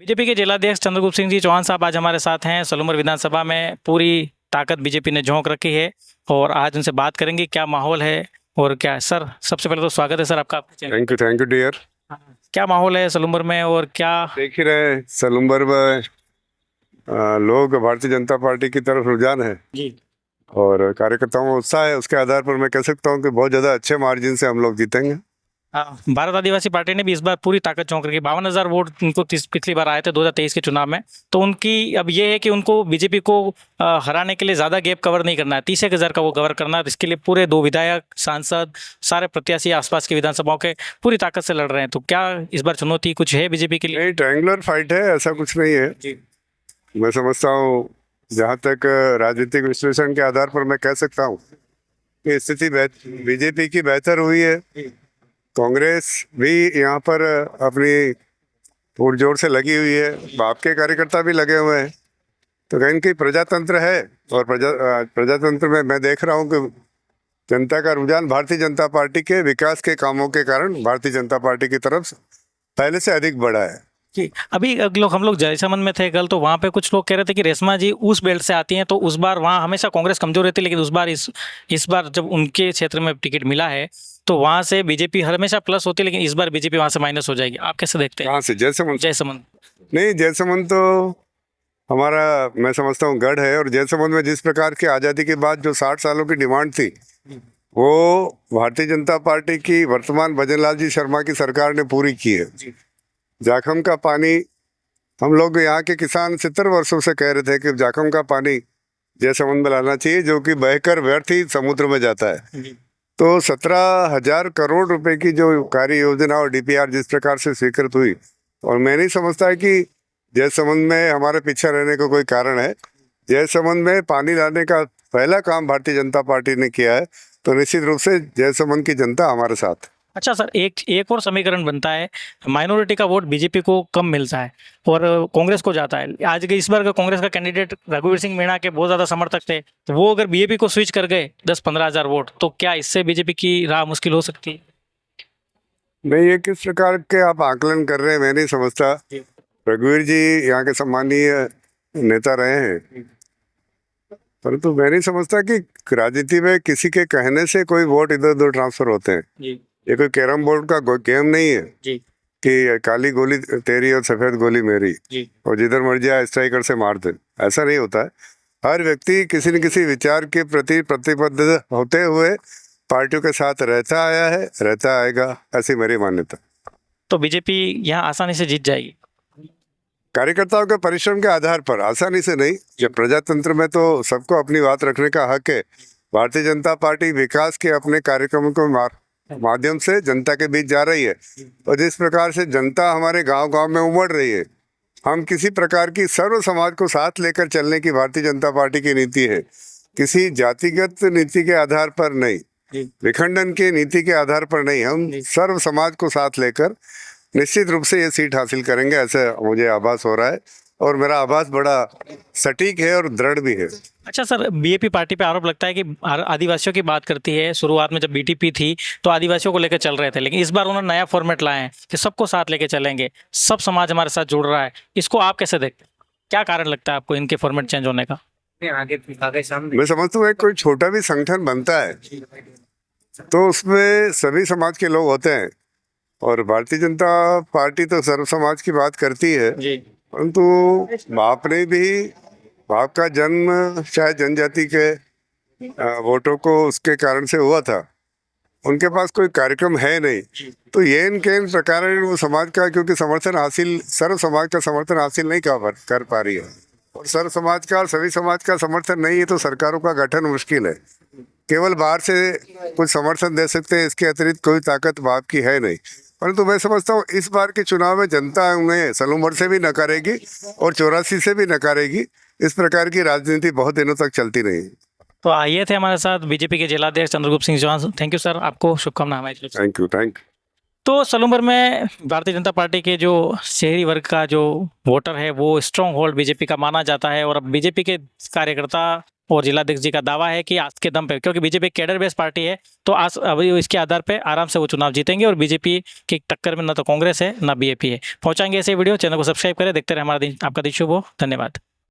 BJP के जिलाध्यक्ष चंद्रगुप्त सिंह जी चौहान साहब आज हमारे साथ हैं। सलूमर विधानसभा में पूरी ताकत बीजेपी ने झोंक रखी है और आज उनसे बात करेंगे क्या माहौल है और क्या। सर, सबसे पहले तो स्वागत है सर आपका। Thank you dear. क्या माहौल है सलूमर में और क्या देख ही रहे हैं सलूमर में लोग भारतीय जनता पार्टी की तरफ रुझान है जी। और कार्यकर्ताओं में उत्साह है। उसके आधार पर मैं कह सकता हूं कि बहुत ज्यादा अच्छे मार्जिन से हम लोग जीतेंगे। भारत आदिवासी पार्टी ने भी इस बार पूरी ताकत झोंक रखी। 52,000 वोट उनको पिछली बार आए थे 2023 के चुनाव में। तो उनकी अब ये है कि उनको बीजेपी को हराने के लिए ज़्यादा गैप कवर नहीं करना है, 30,000 का वो कवर करना है। इसके लिए पूरे 2 विधायक, सांसद, सारे प्रत्याशी आसपास की विधानसभाओं के पूरी ताकत से लड़ रहे हैं। तो क्या इस बार चुनौती कुछ है बीजेपी के लिए? नहीं, ट्रायंगुलर फाइट है, ऐसा कुछ नहीं है जी। मैं समझता हूँ जहाँ तक राजनीतिक विश्लेषण के आधार पर मैं कह सकता हूँ कि स्थिति बीजेपी की बेहतर हुई है। कांग्रेस भी यहाँ पर अपनी पुरजोर से लगी हुई है, बाप के कार्यकर्ता भी लगे हुए हैं। तो कहीं न कहीं प्रजातंत्र है और प्रजातंत्र में मैं देख रहा हूँ कि जनता का रुझान भारतीय जनता पार्टी के विकास के कामों के कारण भारतीय जनता पार्टी की तरफ पहले से अधिक बढ़ा है। जी। अभी हम लोग जयसमंद में थे कल, तो वहाँ पे कुछ लोग कह रहे थे कि रेशमा जी उस बेल्ट से आती हैं, तो उस बार वहाँ हमेशा कांग्रेस कमजोर रहती है, लेकिन उस बार इस बार जब उनके क्षेत्र में टिकट मिला है तो वहाँ से बीजेपी हमेशा प्लस होती है, लेकिन इस बार बीजेपी वहाँ से माइनस हो जाएगी। आप कैसे देखते हैं? कहाँ से? जयसमंद? जयसमंद नहीं, जयसमंद तो हमारा मैं समझता हूँ गढ़ है। और जयसमंद में जिस प्रकार की आज़ादी के बाद जो 60 सालों की डिमांड थी वो भारतीय जनता पार्टी की वर्तमान भजनलाल जी शर्मा की सरकार ने पूरी की है। जाखम का पानी हम लोग यहाँ के किसान 70 वर्षों से कह रहे थे कि जाखम का पानी जयसमंद में लाना चाहिए, जो कि बहकर व्यर्थ ही समुद्र में जाता है। तो 17,000 करोड़ रुपए की जो कार्य योजना और डीपीआर जिस प्रकार से स्वीकृत हुई, और मैं नहीं समझता है कि जयसमंद में हमारे पीछे रहने का कोई कारण है। जयसमंद में पानी लाने का पहला काम भारतीय जनता पार्टी ने किया है, तो निश्चित रूप से जयसमंद की जनता हमारे साथ। अच्छा सर, एक और समीकरण बनता है, माइनॉरिटी का वोट बीजेपी को कम मिलता है और कांग्रेस को जाता है। आज के इस बार का कांग्रेस का कैंडिडेट रघुवीर सिंह मीणा के बहुत ज़्यादा समर्थक थे, तो वो अगर बीजेपी को स्विच कर गए 10-15,000 वोट, तो क्या इससे बीजेपी की राह मुश्किल हो सकती है? नहीं, ये किस प्रकार के आप आकलन कर रहे हैं मैं नहीं समझता। रघुवीर जी यहाँ के सम्मानीय नेता रहे हैं, परंतु मैं नहीं समझता कि राजनीति में किसी के कहने से कोई वोट इधर उधर ट्रांसफर होते हैं। ये कोई कैरम बोर्ड का गेम नहीं है कि काली गोली तेरी और सफेद गोली मेरी और जिधर मर्जी आए स्ट्राइकर से मार दे। ऐसा नहीं होता है। हर व्यक्ति किसी न किसी विचार के प्रति प्रतिबद्ध होते हुए पार्टियों के साथ रहता आया है, रहता आएगा, ऐसी मेरी मान्यता। तो बीजेपी यहाँ आसानी से जीत जाएगी? कार्यकर्ताओं के परिश्रम के आधार पर आसानी से नहीं। जब प्रजातंत्र में तो सबको अपनी बात रखने का हक है। भारतीय जनता पार्टी विकास के अपने कार्यक्रमों के माध्यम से जनता के बीच जा रही है, और जिस प्रकार से जनता हमारे गांव-गांव में उमड़ रही है, हम किसी प्रकार की सर्व समाज को साथ लेकर चलने की भारतीय जनता पार्टी की नीति है। किसी जातिगत नीति के आधार पर नहीं, विखंडन की नीति के आधार पर नहीं, हम सर्व समाज को साथ लेकर निश्चित रूप से ये सीट हासिल करेंगे, ऐसे मुझे आभास हो रहा है। और मेरा आभास बड़ा सटीक है और दृढ़ भी है। अच्छा सर, बीजेपी पार्टी पे आरोप लगता है कि आदिवासियों की बात करती है। शुरुआत में जब बीटीपी थी तो आदिवासियों को लेकर चल रहे थे, लेकिन इस बार उन्होंने नया फॉर्मेट लाए हैं कि सबको साथ लेके चलेंगे, सब समाज हमारे साथ जुड़ रहा है। इसको आप कैसे देखते हैं? क्या कारण लगता है आपको इनके फॉर्मेट चेंज होने का? मैं समझता हूँ कोई छोटा भी संगठन बनता है तो उसमें सभी समाज के लोग होते हैं, और भारतीय जनता पार्टी तो सर्व समाज की बात करती है, परंतु बाप का जन्म शायद जनजाति के वोटों को उसके कारण से हुआ था। उनके पास कोई कार्यक्रम है नहीं, तो ये इनके प्रकार वो समाज का क्योंकि सर्व समाज का समर्थन हासिल नहीं कर पा रही है, और सर्व समाज का और सभी समाज का समर्थन नहीं है, तो सरकारों का गठन मुश्किल है। केवल बाहर से कुछ समर्थन दे सकते हैं, इसके अतिरिक्त कोई ताकत बाप की है नहीं। परंतु मैं समझता हूँ इस बार के चुनाव में जनता उन्हें सलूमर से भी नकारेगी और 84 से भी नकारेगी। इस प्रकार की राजनीति बहुत दिनों तक चलती रही। तो आइए थे हमारे साथ बीजेपी के जिलाध्यक्ष Chandragupt Singh Chauhan. Thank you sir, आपको शुभकामनाएं हमारी तरफ से। Thank you. तो सलूमर में भारतीय जनता पार्टी के जो शहरी वर्ग का जो वोटर है वो स्ट्रॉन्ग होल्ड बीजेपी का माना जाता है, और अब बीजेपी के कार्यकर्ता और जिलाध्यक्ष जी का दावा है कि आज के दम पे, क्योंकि बीजेपी कैडर बेस्ड पार्टी है, तो आज अभी इसके आधार पे आराम से वो चुनाव जीतेंगे और बीजेपी की टक्कर में ना तो कांग्रेस है ना बीएपी है। पहुंचाएंगे ऐसे वीडियो, चैनल को सब्सक्राइब करें, देखते रहे हमारा दिन, आपका दिन शुभ हो। धन्यवाद।